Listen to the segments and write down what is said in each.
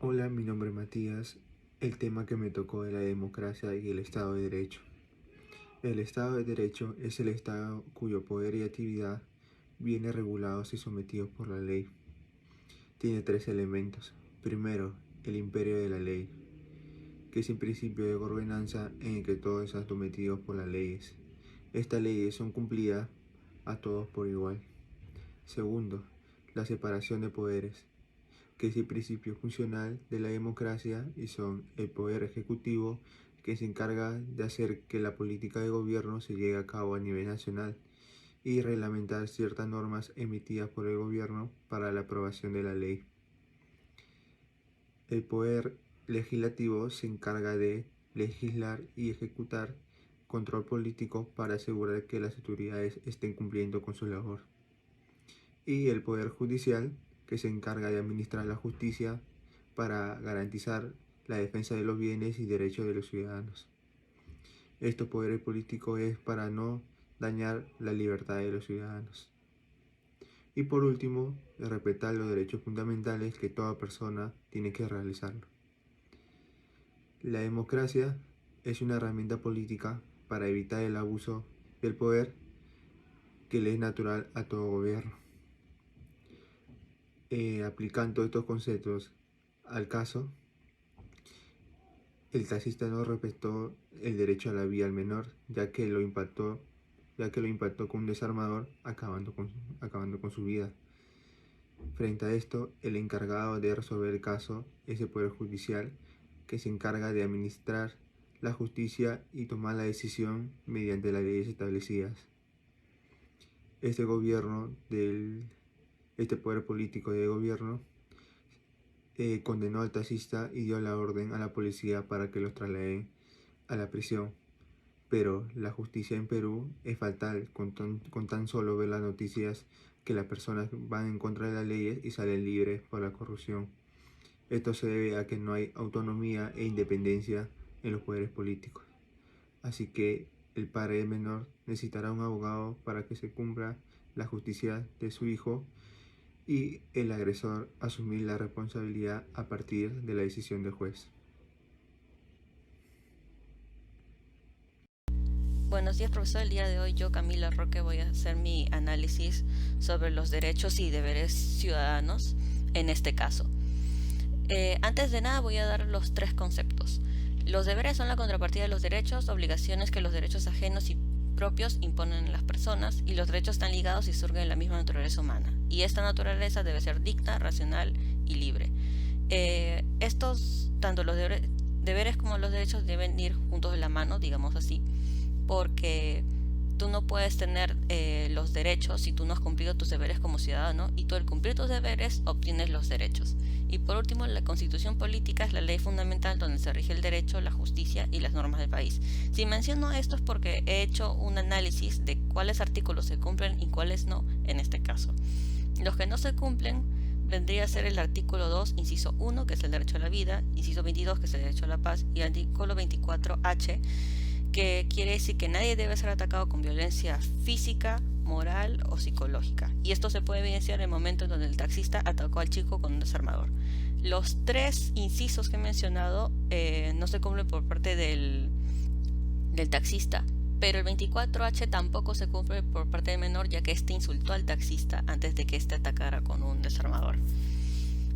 Hola, mi nombre es Matías. El tema que me tocó es la democracia y el Estado de Derecho. El Estado de Derecho es el Estado cuyo poder y actividad viene regulados y sometidos por la ley. Tiene tres elementos. Primero, el imperio de la ley, que es el principio de gobernanza en el que todos están sometidos por las leyes. Estas leyes son cumplidas a todos por igual. Segundo, la separación de poderes, que es el principio funcional de la democracia y son el poder ejecutivo que se encarga de hacer que la política de gobierno se lleve a cabo a nivel nacional y reglamentar ciertas normas emitidas por el gobierno para la aprobación de la ley. El poder legislativo se encarga de legislar y ejecutar control político para asegurar que las autoridades estén cumpliendo con su labor. Y el poder judicial, que se encarga de administrar la justicia para garantizar la defensa de los bienes y derechos de los ciudadanos. Este poder político es para no dañar la libertad de los ciudadanos. Y por último, respetar los derechos fundamentales que toda persona tiene que realizarlo. La democracia es una herramienta política para evitar el abuso del poder que le es natural a todo gobierno. Aplicando estos conceptos al caso, el taxista no respetó el derecho a la vida al menor, ya que lo impactó con un desarmador, acabando con su vida. Frente a esto, el encargado de resolver el caso es el Poder Judicial, que se encarga de administrar la justicia y tomar la decisión mediante las leyes establecidas. Este poder político de gobierno condenó al taxista y dio la orden a la policía para que los trasladen a la prisión. Pero la justicia en Perú es fatal, con tan solo ver las noticias que las personas van en contra de las leyes y salen libres por la corrupción. Esto se debe a que no hay autonomía e independencia en los poderes políticos. Así que el padre menor necesitará un abogado para que se cumpla la justicia de su hijo y el agresor asumir la responsabilidad a partir de la decisión del juez. Buenos días, profesor. El día de hoy yo, Camila Roque, voy a hacer mi análisis sobre los derechos y deberes ciudadanos en este caso. Antes de nada voy a dar los tres conceptos. Los deberes son la contrapartida de los derechos, obligaciones que los derechos ajenos y propios imponen a las personas, y los derechos están ligados y surgen de la misma naturaleza humana. Y esta naturaleza debe ser digna, racional y libre. Tanto los deberes como los derechos deben ir juntos de la mano, digamos así, porque tú no puedes tener los derechos si tú no has cumplido tus deberes como ciudadano, y tú al cumplir tus deberes obtienes los derechos. Y por último, la Constitución política es la ley fundamental donde se rige el derecho, la justicia y las normas del país. Si menciono esto es porque he hecho un análisis de cuáles artículos se cumplen y cuáles no en este caso. Los que no se cumplen vendría a ser el artículo 2, inciso 1, que es el derecho a la vida, inciso 22, que es el derecho a la paz, y el artículo 24H, que quiere decir que nadie debe ser atacado con violencia física, moral o psicológica. Y esto se puede evidenciar en el momento en donde el taxista atacó al chico con un desarmador. Los tres incisos que he mencionado no se cumplen por parte del taxista, pero el 24H tampoco se cumple por parte del menor, ya que éste insultó al taxista antes de que éste atacara con un desarmador.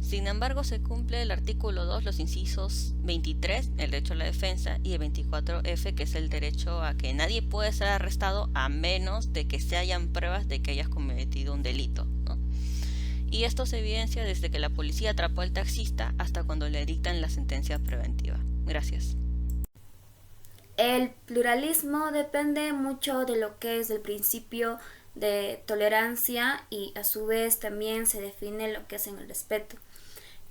Sin embargo, se cumple el artículo 2, los incisos 23, el derecho a la defensa, y el 24F, que es el derecho a que nadie puede ser arrestado a menos de que se hayan pruebas de que hayas cometido un delito, ¿no? Y esto se evidencia desde que la policía atrapó al taxista hasta cuando le dictan la sentencia preventiva. Gracias. El pluralismo depende mucho de lo que es el principio de tolerancia y a su vez también se define lo que es en el respeto.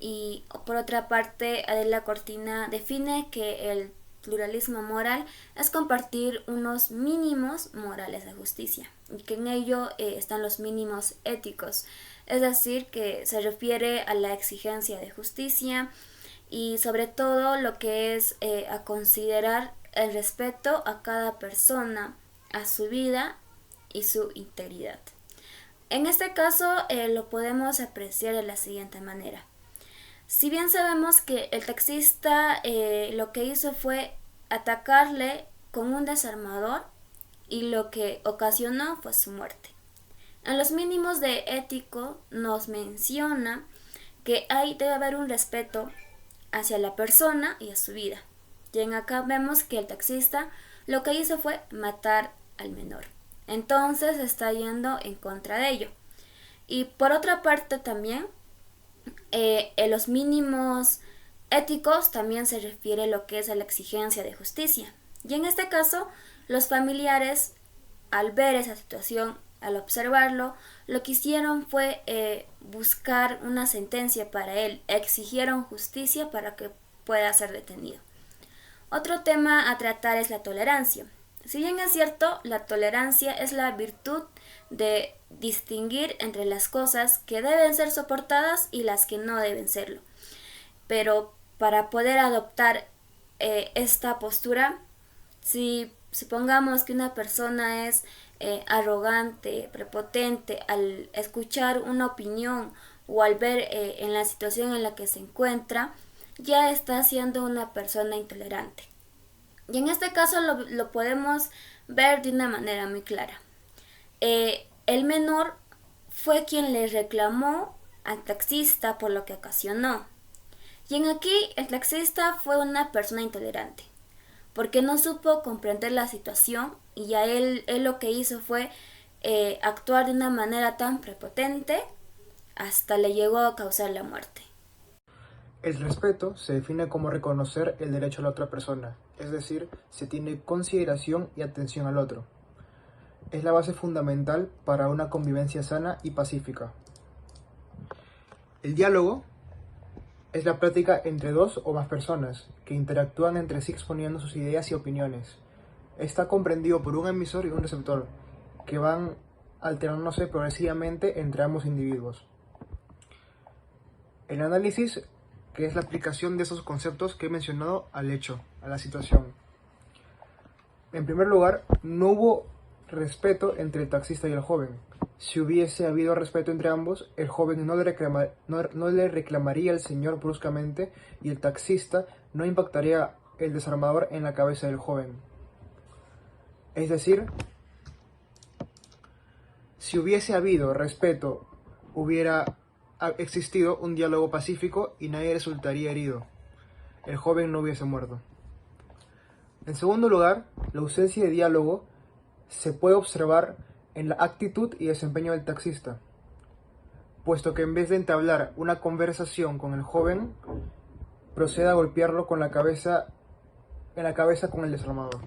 Y por otra parte, Adela Cortina define que el pluralismo moral es compartir unos mínimos morales de justicia y que en ello están los mínimos éticos, es decir, que se refiere a la exigencia de justicia y sobre todo lo que es a considerar el respeto a cada persona, a su vida y su integridad. En este caso lo podemos apreciar de la siguiente manera. Si bien sabemos que el taxista lo que hizo fue atacarle con un desarmador y lo que ocasionó fue su muerte. En los mínimos de ético nos menciona que debe haber un respeto hacia la persona y a su vida. Y en acá vemos que el taxista lo que hizo fue matar al menor. Entonces está yendo en contra de ello. Y por otra parte también, en los mínimos éticos también se refiere lo que es a la exigencia de justicia. Y en este caso, los familiares, al ver esa situación, al observarlo, lo que hicieron fue buscar una sentencia para él, exigieron justicia para que pueda ser detenido. Otro tema a tratar es la tolerancia. Si bien es cierto, la tolerancia es la virtud de distinguir entre las cosas que deben ser soportadas y las que no deben serlo. Pero para poder adoptar esta postura, si supongamos que una persona es arrogante, prepotente, al escuchar una opinión o al ver en la situación en la que se encuentra, ya está siendo una persona intolerante. Y en este caso lo podemos ver de una manera muy clara. El menor fue quien le reclamó al taxista por lo que ocasionó. Y en aquí el taxista fue una persona intolerante, porque no supo comprender la situación y ya él lo que hizo fue actuar de una manera tan prepotente hasta le llegó a causar la muerte. El respeto se define como reconocer el derecho a la otra persona, es decir, se tiene consideración y atención al otro. Es la base fundamental para una convivencia sana y pacífica. El diálogo es la plática entre dos o más personas que interactúan entre sí exponiendo sus ideas y opiniones. Está comprendido por un emisor y un receptor, que van alternándose progresivamente entre ambos individuos. El análisis, que es la aplicación de esos conceptos que he mencionado al hecho, a la situación. En primer lugar, no hubo respeto entre el taxista y el joven. Si hubiese habido respeto entre ambos, el joven no le reclamaría al señor bruscamente y el taxista no impactaría el desarmador en la cabeza del joven. Es decir, si hubiese habido respeto, hubiera existido un diálogo pacífico y nadie resultaría herido. El joven no hubiese muerto. En segundo lugar, la ausencia de diálogo se puede observar en la actitud y desempeño del taxista, puesto que en vez de entablar una conversación con el joven, procede a golpearlo en la cabeza con el desarmador.